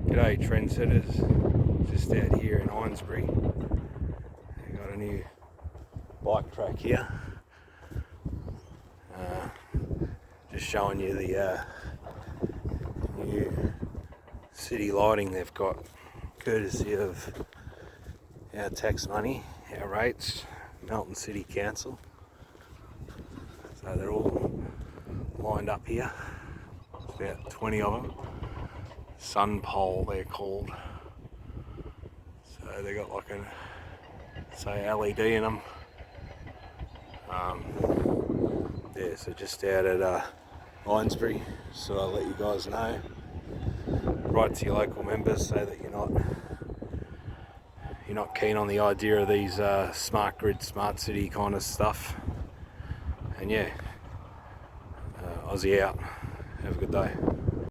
G'day trendsetters, just out here in Eynesbury. I've got a new bike track here. Just showing you the new city lighting they've got, courtesy of our tax money, our rates, Melbourne City Council. So they're all lined up here. There's about 20 of them. Sun pole they're called. So they got like a, say, LED in them. Yeah, so just out at Eynesbury, so I'll let you guys know. Write to your local members, say that you're not keen on the idea of these smart grid, smart city kind of stuff. And yeah, Aussie out. Have a good day.